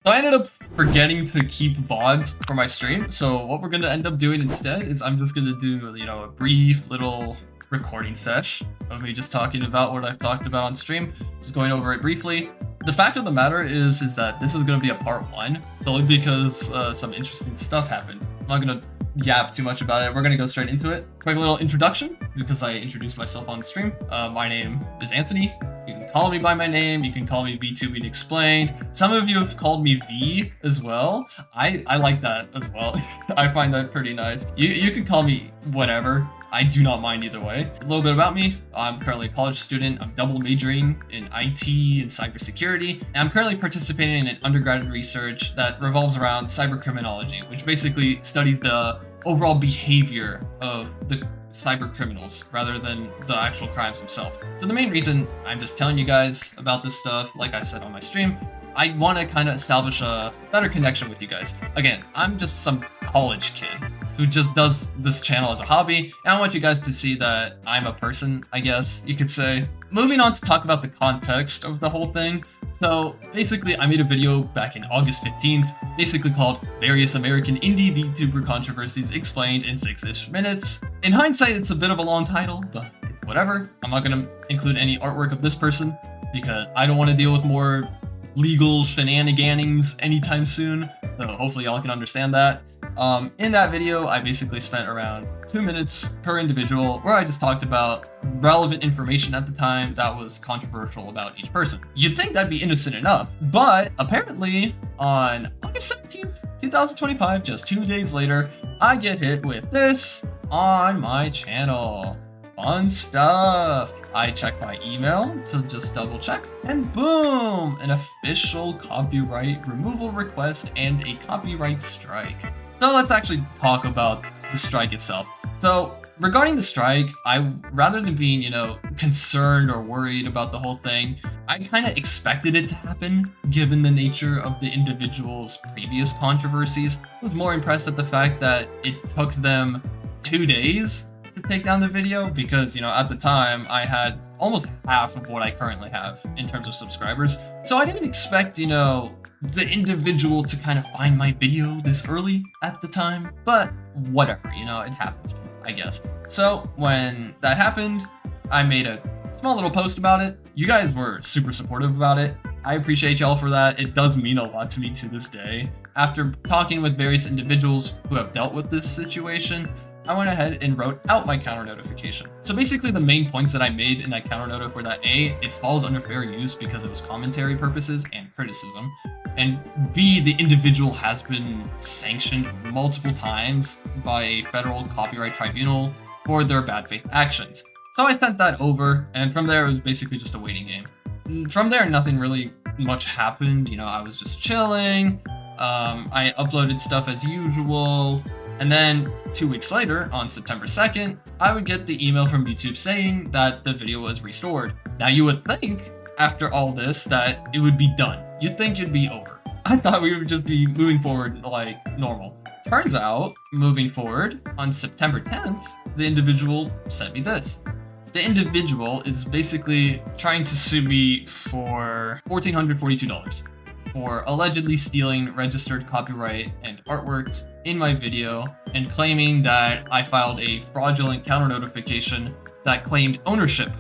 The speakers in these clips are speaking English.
So I ended up forgetting to keep VODs for my stream. So what we're gonna end up doing instead is I'm just gonna do, a brief little recording sesh of me just talking about what I've talked about on stream, just going over it briefly. The fact of the matter is that this is gonna be a part one, solely because some interesting stuff happened. I'm not gonna yap too much about it. We're gonna go straight into it. Quick little introduction, because I introduced myself on stream. My name is Anthony. You can call me by my name. You can call me VTubingExplained. Some of you have called me V as well. I like that as well. I find that pretty nice. You can call me whatever. I do not mind either way. A little bit about me. I'm currently a college student. I'm double majoring in IT and cybersecurity. And I'm currently participating in an undergraduate research that revolves around cybercriminology, which basically studies the overall behavior of the cyber criminals rather than the actual crimes themselves. So the main reason I'm just telling you guys about this stuff, like I said on my stream, I want to kind of establish a better connection with you guys. Again, I'm just some college kid who just does this channel as a hobby, and I want you guys to see that I'm a person, I guess you could say. Moving on to talk about the context of the whole thing. So basically, I made a video back in August 15th, basically called Various American Indie VTuber Controversies Explained in 6-ish minutes. In hindsight, it's a bit of a long title, but it's whatever. I'm not going to include any artwork of this person because I don't want to deal with more legal shenanigans anytime soon, so hopefully y'all can understand that. In that video, I basically spent around 2 minutes per individual where I just talked about relevant information at the time that was controversial about each person. You'd think that'd be innocent enough, but apparently on August 17th, 2025, just 2 days later, I get hit with this on my channel. Fun stuff. I check my email to just double check, and boom, an official copyright removal request and a copyright strike. So let's actually talk about the strike itself. So regarding the strike, rather than being, concerned or worried about the whole thing, I kind of expected it to happen given the nature of the individual's previous controversies. I was more impressed at the fact that it took them 2 days to take down the video because, at the time I had almost half of what I currently have in terms of subscribers. So I didn't expect, the individual to kind of find my video this early at the time, but whatever, it happens, I guess. So when that happened, I made a small little post about it. You guys were super supportive about it. I appreciate y'all for that. It does mean a lot to me to this day. After talking with various individuals who have dealt with this situation, I went ahead and wrote out my counter notification. So basically the main points that I made in that counter notification were that A, it falls under fair use because it was commentary purposes and criticism, and B, the individual has been sanctioned multiple times by a federal copyright tribunal for their bad faith actions. So I sent that over, and from there it was basically just a waiting game. From there, nothing really much happened. I was just chilling. I uploaded stuff as usual. And then 2 weeks later, on September 2nd, I would get the email from YouTube saying that the video was restored. Now you would think, after all this, that it would be done. You'd think it'd be over. I thought we would just be moving forward like normal. Turns out, moving forward, on September 10th, the individual sent me this. The individual is basically trying to sue me for $1,442 for allegedly stealing registered copyright and artwork in my video and claiming that I filed a fraudulent counter notification that claimed ownership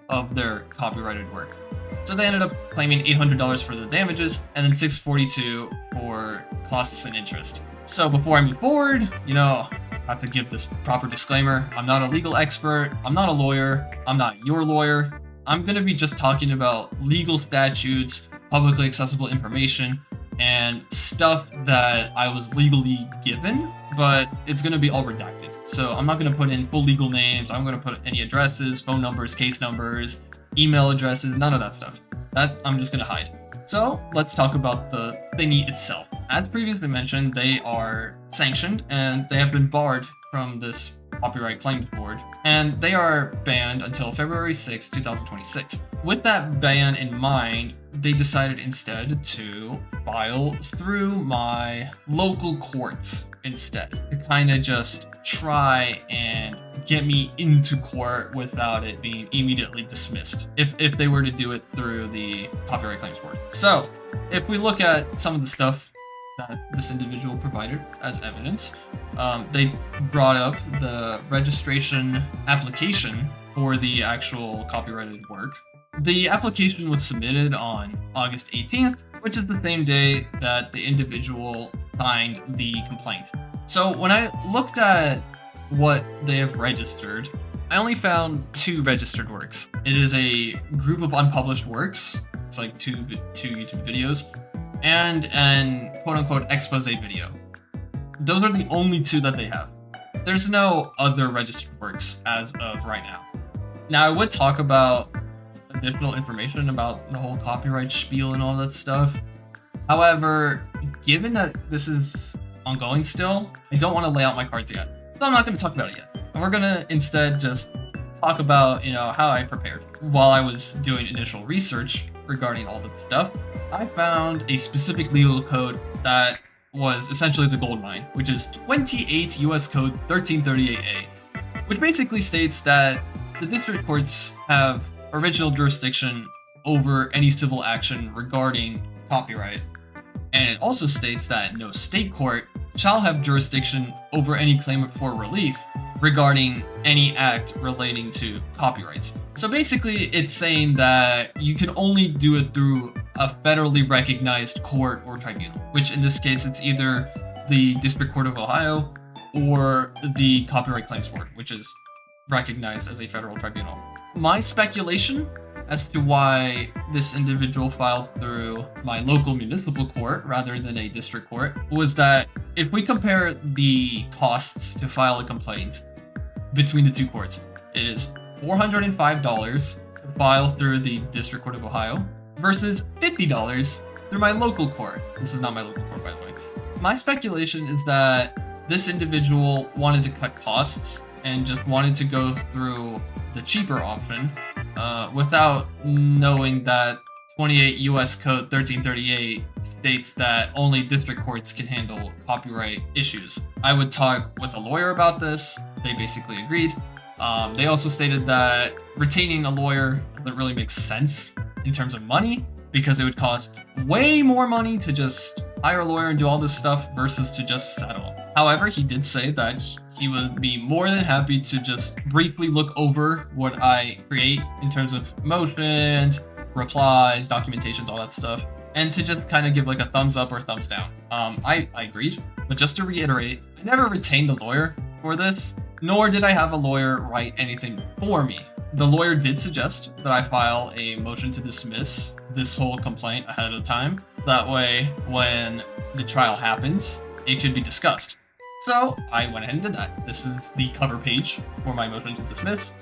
of their copyrighted work. So they ended up claiming $800 for the damages and then $642 for costs and interest. So before I move forward, I have to give this proper disclaimer. I'm not a legal expert. I'm not a lawyer. I'm not your lawyer. I'm going to be just talking about legal statutes, publicly accessible information, and stuff that I was legally given, but it's going to be all redacted. So I'm not going to put in full legal names. I'm going to put any addresses, phone numbers, case numbers, email addresses, none of that stuff. That I'm just going to hide. So let's talk about the thingy itself. As previously mentioned, they are sanctioned and they have been barred from this copyright claims board, and they are banned until February 6, 2026. With that ban in mind, they decided instead to file through my local courts instead, to kind of just try and get me into court without it being immediately dismissed if they were to do it through the copyright claims board. So if we look at some of the stuff that this individual provided as evidence, they brought up the registration application for the actual copyrighted work. The application was submitted on August 18th, which is the same day that the individual signed the complaint. So when I looked at what they have registered, I only found 2 registered works. It is a group of unpublished works. It's like two YouTube videos and an quote-unquote expose video. Those are the only 2 that they have. There's no other registered works as of right now. Now, I would talk about additional information about the whole copyright spiel and all that stuff. However, given that this is ongoing still, I don't want to lay out my cards yet. So I'm not going to talk about it yet. And we're going to instead just talk about, how I prepared. While I was doing initial research regarding all that stuff, I found a specific legal code that was essentially the gold mine, which is 28 US Code 1338A, which basically states that the district courts have original jurisdiction over any civil action regarding copyright. And it also states that no state court shall have jurisdiction over any claim for relief regarding any act relating to copyrights. So basically, it's saying that you can only do it through a federally recognized court or tribunal, which in this case, it's either the District Court of Ohio or the Copyright Claims Board, which is recognized as a federal tribunal. My speculation as to why this individual filed through my local municipal court rather than a district court was that if we compare the costs to file a complaint between the 2 courts, it is $405 to file through the District Court of Ohio versus $50 through my local court. This is not my local court, by the way. My speculation is that this individual wanted to cut costs and just wanted to go through the cheaper option without knowing that 28 US Code 1338 states that only district courts can handle copyright issues. I would talk with a lawyer about this. They basically agreed. They also stated that retaining a lawyer doesn't really make sense in terms of money because it would cost way more money to just hire a lawyer and do all this stuff versus to just settle. However, he did say that he would be more than happy to just briefly look over what I create in terms of motions, replies, documentations, all that stuff, and to just kind of give like a thumbs up or thumbs down. I agreed, but just to reiterate, I never retained a lawyer for this, nor did I have a lawyer write anything for me. The lawyer did suggest that I file a motion to dismiss this whole complaint ahead of time. So that way, when the trial happens, it could be discussed. So I went ahead and did that. This is the cover page for my motion to dismiss,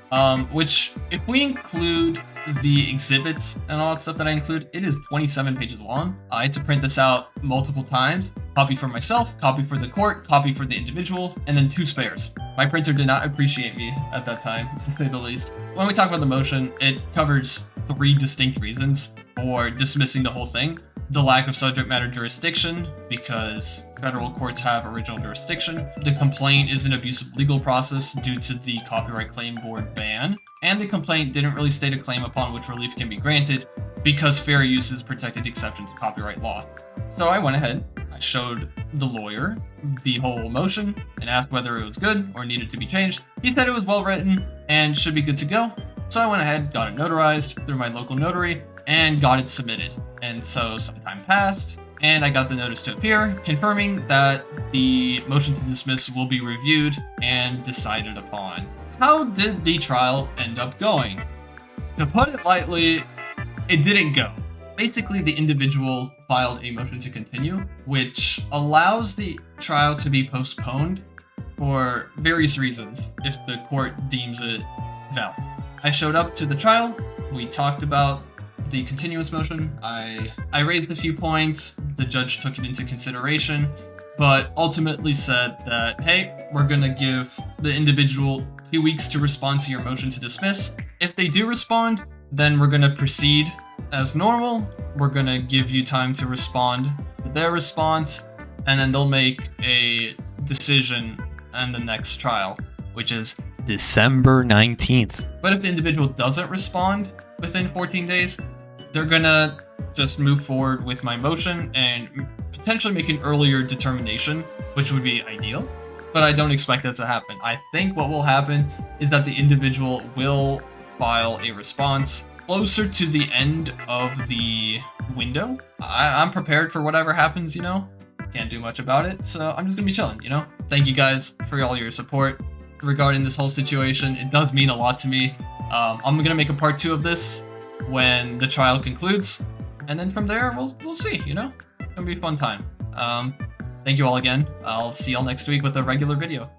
which if we include the exhibits and all that stuff that I include, it is 27 pages long. I had to print this out multiple times. Copy for myself, copy for the court, copy for the individual, and then 2 spares. My printer did not appreciate me at that time, to say the least. When we talk about the motion, it covers 3 distinct reasons for dismissing the whole thing. The lack of subject matter jurisdiction, because federal courts have original jurisdiction. The complaint is an abusive legal process due to the Copyright Claim Board ban. And the complaint didn't really state a claim upon which relief can be granted, because fair use is protected exception to copyright law. So I went ahead, I showed the lawyer the whole motion, and asked whether it was good or needed to be changed. He said it was well written and should be good to go. So I went ahead, got it notarized through my local notary, and got it submitted. And so some time passed, and I got the notice to appear, confirming that the motion to dismiss will be reviewed and decided upon. How did the trial end up going? To put it lightly, it didn't go. Basically, the individual filed a motion to continue, which allows the trial to be postponed for various reasons if the court deems it valid. I showed up to the trial, we talked about the continuance motion, I raised a few points, the judge took it into consideration, but ultimately said that, hey, we're gonna give the individual 2 weeks to respond to your motion to dismiss. If they do respond, then we're gonna proceed as normal. We're gonna give you time to respond to their response, and then they'll make a decision on the next trial, which is December 19th. But if the individual doesn't respond within 14 days, they're gonna just move forward with my motion and potentially make an earlier determination, which would be ideal. But I don't expect that to happen. I think what will happen is that the individual will file a response closer to the end of the window. I'm prepared for whatever happens, you know? Can't do much about it, so I'm just gonna be chilling, you know? Thank you guys for all your support regarding this whole situation. It does mean a lot to me. I'm gonna make a part 2 of this when the trial concludes, and then from there, we'll see, you know? It's gonna be a fun time. Thank you all again. I'll see y'all next week with a regular video.